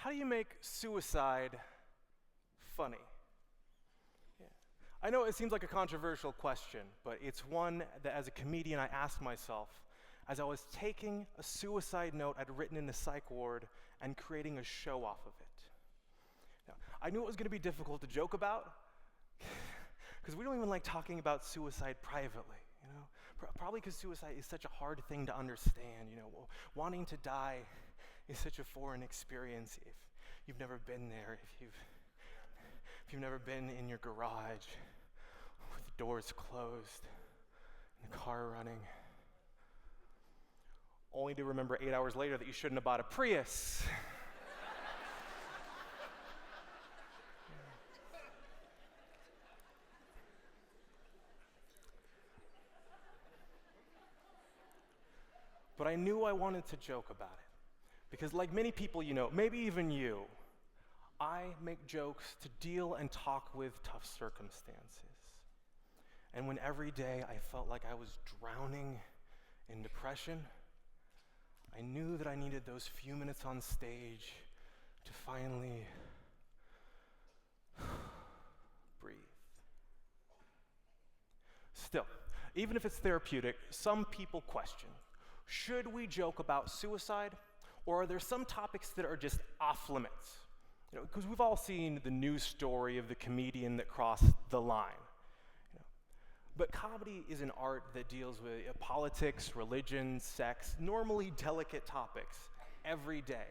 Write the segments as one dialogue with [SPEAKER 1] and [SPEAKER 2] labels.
[SPEAKER 1] How do you make suicide funny? Yeah. I know it seems like a controversial question, but it's one that as a comedian I asked myself as I was taking a suicide note I'd written in the psych ward and creating a show off of it. Now, I knew it was going to be difficult to joke about because we don't even like talking about suicide privately, you know? Probably because suicide is such a hard thing to understand, you know? Wanting to die is such a foreign experience if you've never been there, if you've never been in your garage with the doors closed and the car running, only to remember 8 hours later that you shouldn't have bought a Prius. But I knew I wanted to joke about it. Because like many people you know, maybe even you, I make jokes to deal and talk with tough circumstances. And when every day I felt like I was drowning in depression, I knew that I needed those few minutes on stage to finally breathe. Still, even if it's therapeutic, some people question, should we joke about suicide, or are there some topics that are just off limits? You know, because we've all seen the news story of the comedian that crossed the line. You know. But comedy is an art that deals with politics, religion, sex, normally delicate topics every day.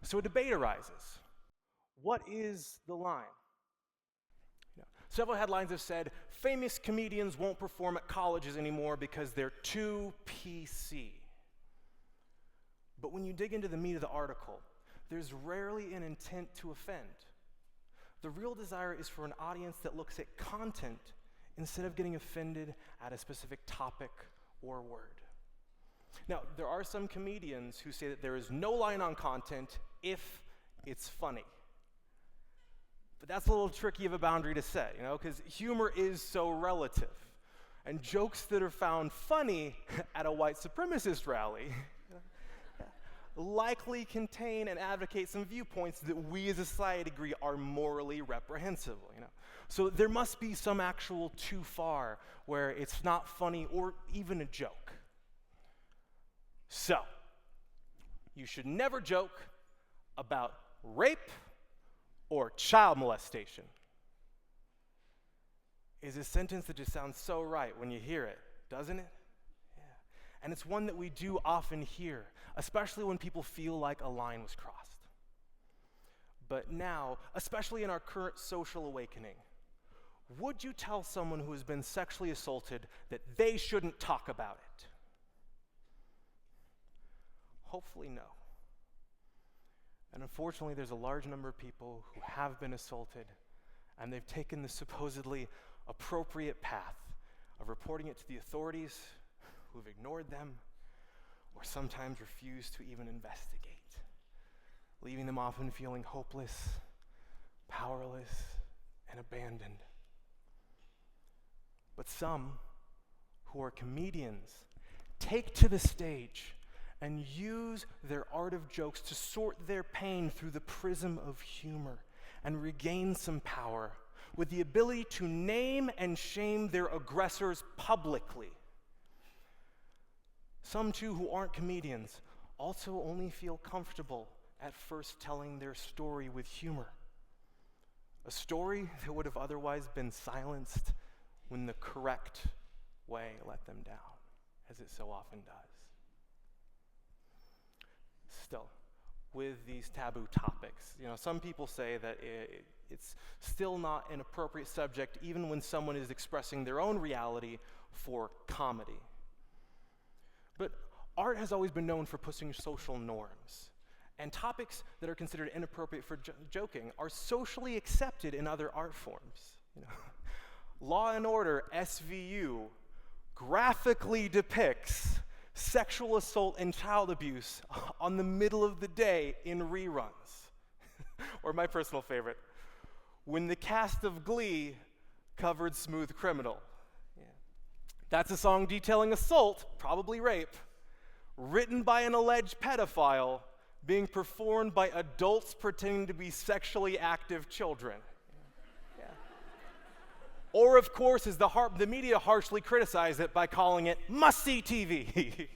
[SPEAKER 1] So a debate arises. What is the line? You know, several headlines have said, famous comedians won't perform at colleges anymore because they're too PC. But when you dig into the meat of the article, there's rarely an intent to offend. The real desire is for an audience that looks at content instead of getting offended at a specific topic or word. Now, there are some comedians who say that there is no line on content if it's funny. But that's a little tricky of a boundary to set, you know, because humor is so relative. And jokes that are found funny at a white supremacist rally likely contain and advocate some viewpoints that we as a society agree are morally reprehensible, you know. So there must be some actual too far where it's not funny or even a joke. So, you should never joke about rape or child molestation. Is a sentence that just sounds so right when you hear it, doesn't it? And it's one that we do often hear, especially when people feel like a line was crossed. But now, especially in our current social awakening, would you tell someone who has been sexually assaulted that they shouldn't talk about it? Hopefully no. And unfortunately, there's a large number of people who have been assaulted, and they've taken the supposedly appropriate path of reporting it to the authorities, who've ignored them, or sometimes refused to even investigate, leaving them often feeling hopeless, powerless, and abandoned. But some, who are comedians, take to the stage and use their art of jokes to sort their pain through the prism of humor and regain some power with the ability to name and shame their aggressors publicly. Some, too, who aren't comedians also only feel comfortable at first telling their story with humor. A story that would have otherwise been silenced when the correct way let them down, as it so often does. Still, with these taboo topics, you know, some people say that it's still not an appropriate subject even when someone is expressing their own reality for comedy. But art has always been known for pushing social norms, and topics that are considered inappropriate for joking are socially accepted in other art forms. You know, Law and Order SVU graphically depicts sexual assault and child abuse on the middle of the day in reruns. Or my personal favorite, when the cast of Glee covered Smooth Criminal. That's a song detailing assault, probably rape, written by an alleged pedophile, being performed by adults pretending to be sexually active children. Yeah. Or, of course, as the media harshly criticized it by calling it must-see TV.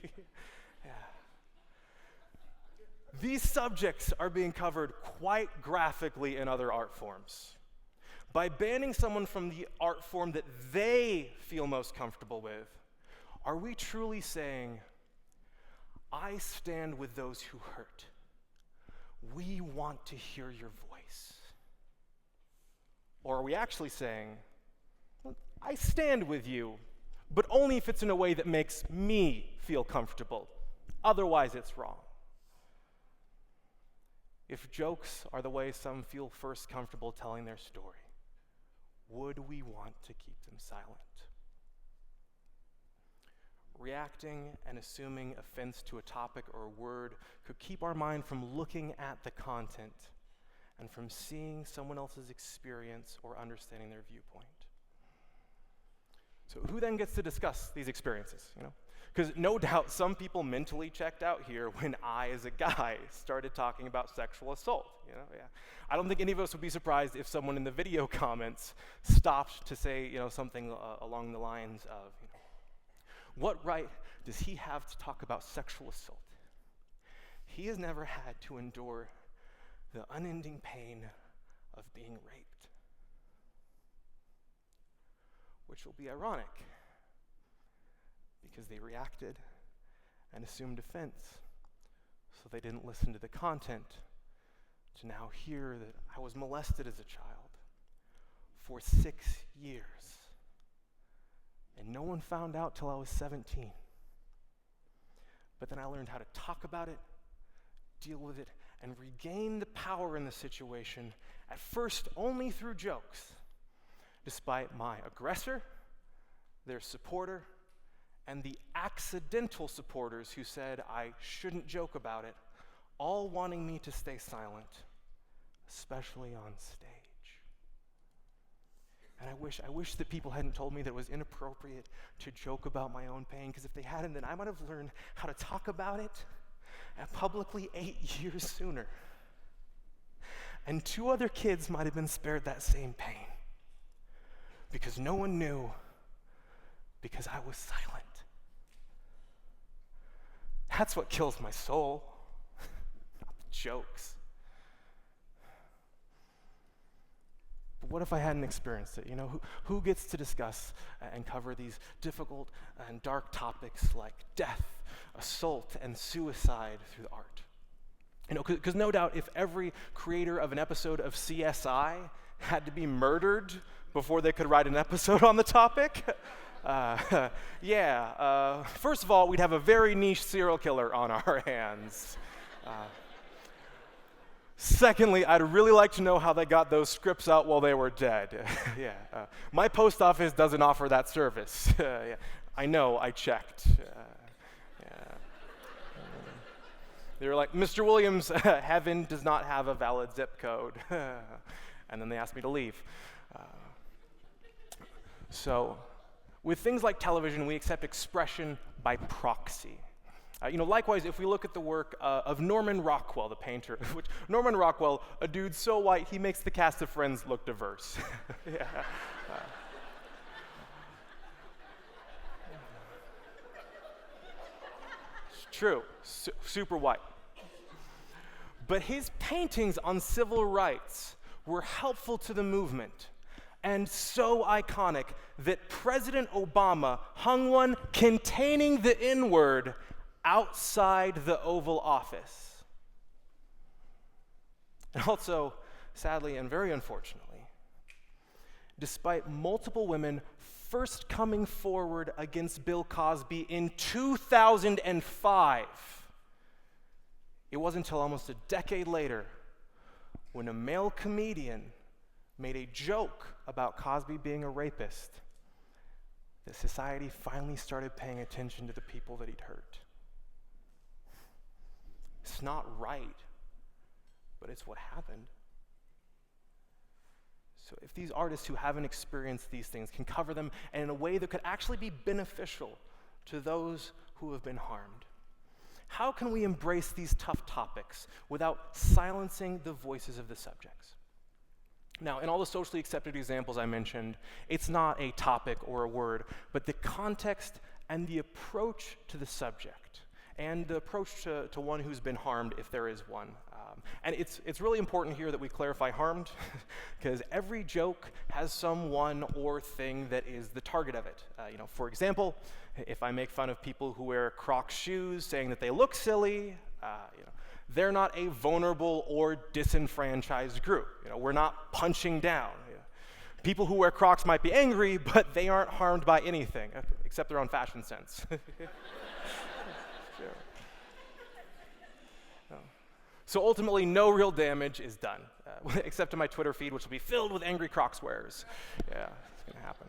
[SPEAKER 1] Yeah. These subjects are being covered quite graphically in other art forms. By banning someone from the art form that they feel most comfortable with, are we truly saying, I stand with those who hurt. We want to hear your voice? Or are we actually saying, well, I stand with you, but only if it's in a way that makes me feel comfortable. Otherwise, it's wrong. If jokes are the way some feel first comfortable telling their story, would we want to keep them silent? Reacting and assuming offense to a topic or a word could keep our mind from looking at the content and from seeing someone else's experience or understanding their viewpoint. So who then gets to discuss these experiences, Because no doubt some people mentally checked out here when I, as a guy, started talking about sexual assault, Yeah. I don't think any of us would be surprised if someone in the video comments stopped to say, something along the lines of, what right does he have to talk about sexual assault? He has never had to endure the unending pain of being raped. Which will be ironic, because they reacted and assumed offense, so they didn't listen to the content to now hear that I was molested as a child for 6 years. And no one found out till I was 17. But then I learned how to talk about it, deal with it, and regain the power in the situation, at first only through jokes, despite my aggressor, their supporter, and the accidental supporters who said I shouldn't joke about it, all wanting me to stay silent, especially on stage. And I wish that people hadn't told me that it was inappropriate to joke about my own pain, because if they hadn't, then I might have learned how to talk about it publicly 8 years sooner. And 2 other kids might have been spared that same pain, because no one knew, because I was silent. That's what kills my soul, not the jokes. But what if I hadn't experienced it? Who gets to discuss and cover these difficult and dark topics like death, assault, and suicide through the art? Because no doubt if every creator of an episode of CSI had to be murdered before they could write an episode on the topic, first of all, we'd have a very niche serial killer on our hands. Secondly, I'd really like to know how they got those scripts out while they were dead. My post office doesn't offer that service. I know, I checked. They were like, Mr. Williams, heaven does not have a valid zip code. And then they asked me to leave. So, with things like television, we accept expression by proxy. Likewise, if we look at the work of Norman Rockwell, the painter, which Norman Rockwell, a dude so white, he makes the cast of Friends look diverse. It's true, super white. But his paintings on civil rights were helpful to the movement, and so iconic that President Obama hung one containing the N-word outside the Oval Office. And also, sadly and very unfortunately, despite multiple women first coming forward against Bill Cosby in 2005, it wasn't until almost a decade later when a male comedian made a joke about Cosby being a rapist that society finally started paying attention to the people that he'd hurt. It's not right, but it's what happened. So if these artists who haven't experienced these things can cover them in a way that could actually be beneficial to those who have been harmed, How can we embrace these tough topics without silencing the voices of the subjects? Now, in all the socially accepted examples I mentioned, it's not a topic or a word, but the context and the approach to the subject, and the approach to one who's been harmed, if there is one. And it's really important here that we clarify harmed, because every joke has someone or thing that is the target of it. For example, if I make fun of people who wear Crocs shoes, saying that they look silly, they're not a vulnerable or disenfranchised group. We're not punching down. People who wear Crocs might be angry, but they aren't harmed by anything, except their own fashion sense. Sure. So ultimately, no real damage is done, except to my Twitter feed, which will be filled with angry Crocs wearers. Yeah, it's going to happen.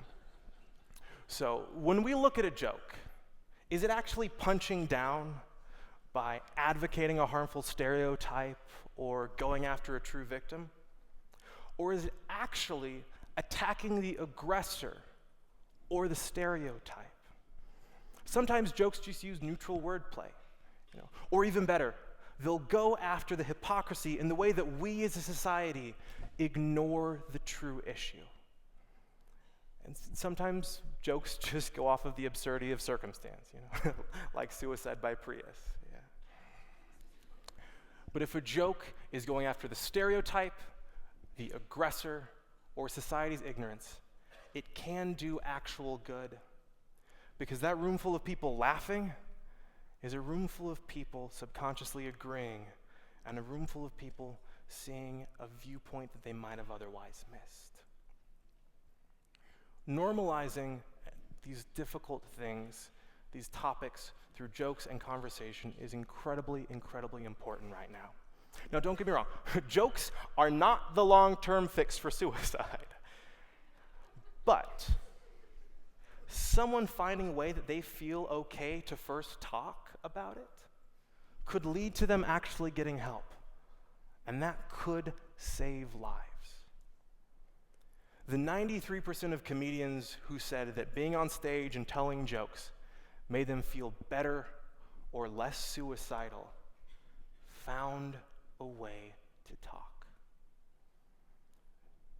[SPEAKER 1] So when we look at a joke, is it actually punching down by advocating a harmful stereotype or going after a true victim? Or is it actually attacking the aggressor or the stereotype? Sometimes jokes just use neutral wordplay, or even better, they'll go after the hypocrisy in the way that we as a society ignore the true issue. And sometimes jokes just go off of the absurdity of circumstance, like suicide by Prius. Yeah. But if a joke is going after the stereotype, the aggressor, or society's ignorance, it can do actual good. Because that room full of people laughing is a room full of people subconsciously agreeing, and a room full of people seeing a viewpoint that they might have otherwise missed. Normalizing these difficult things, these topics, through jokes and conversation is incredibly, incredibly important right now. Now, don't get me wrong, jokes are not the long-term fix for suicide. But someone finding a way that they feel okay to first talk about it could lead to them actually getting help. And that could save lives. The 93% of comedians who said that being on stage and telling jokes made them feel better or less suicidal found a way to talk.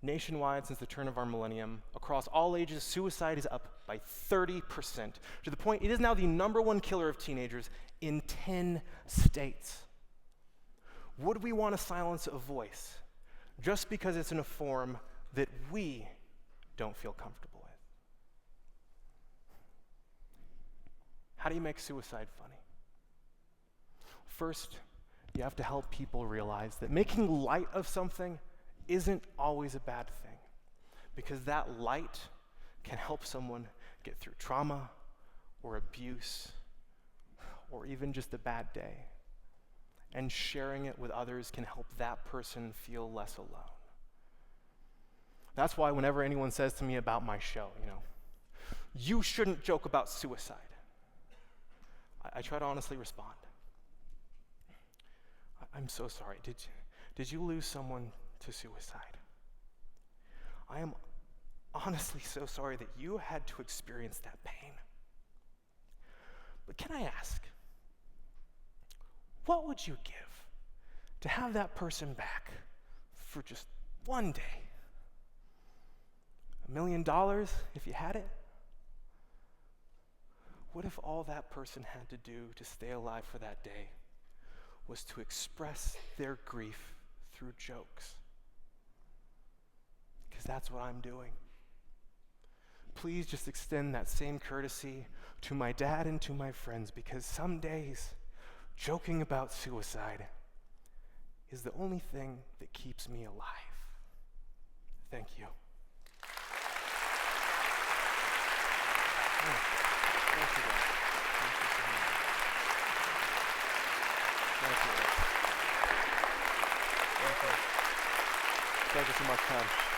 [SPEAKER 1] Nationwide, since the turn of our millennium, across all ages, suicide is up by 30%, to the point it is now the #1 killer of teenagers in 10 states. Would we want to silence a voice just because it's in a form that we don't feel comfortable with? How do you make suicide funny? First, you have to help people realize that making light of something isn't always a bad thing, because that light can help someone get through trauma or abuse or even just a bad day. And sharing it with others can help that person feel less alone. That's why whenever anyone says to me about my show, you shouldn't joke about suicide, I try to honestly respond. I'm so sorry. Did you lose someone to suicide? I am honestly so sorry that you had to experience that pain. But can I ask, what would you give to have that person back for just one day? $1 million if you had it? What if all that person had to do to stay alive for that day was to express their grief through jokes? Because that's what I'm doing. Please just extend that same courtesy to my dad and to my friends, because some days joking about suicide is the only thing that keeps me alive. Thank you. Thank you. Thank you so much. Thank you. Thank you so much, Todd.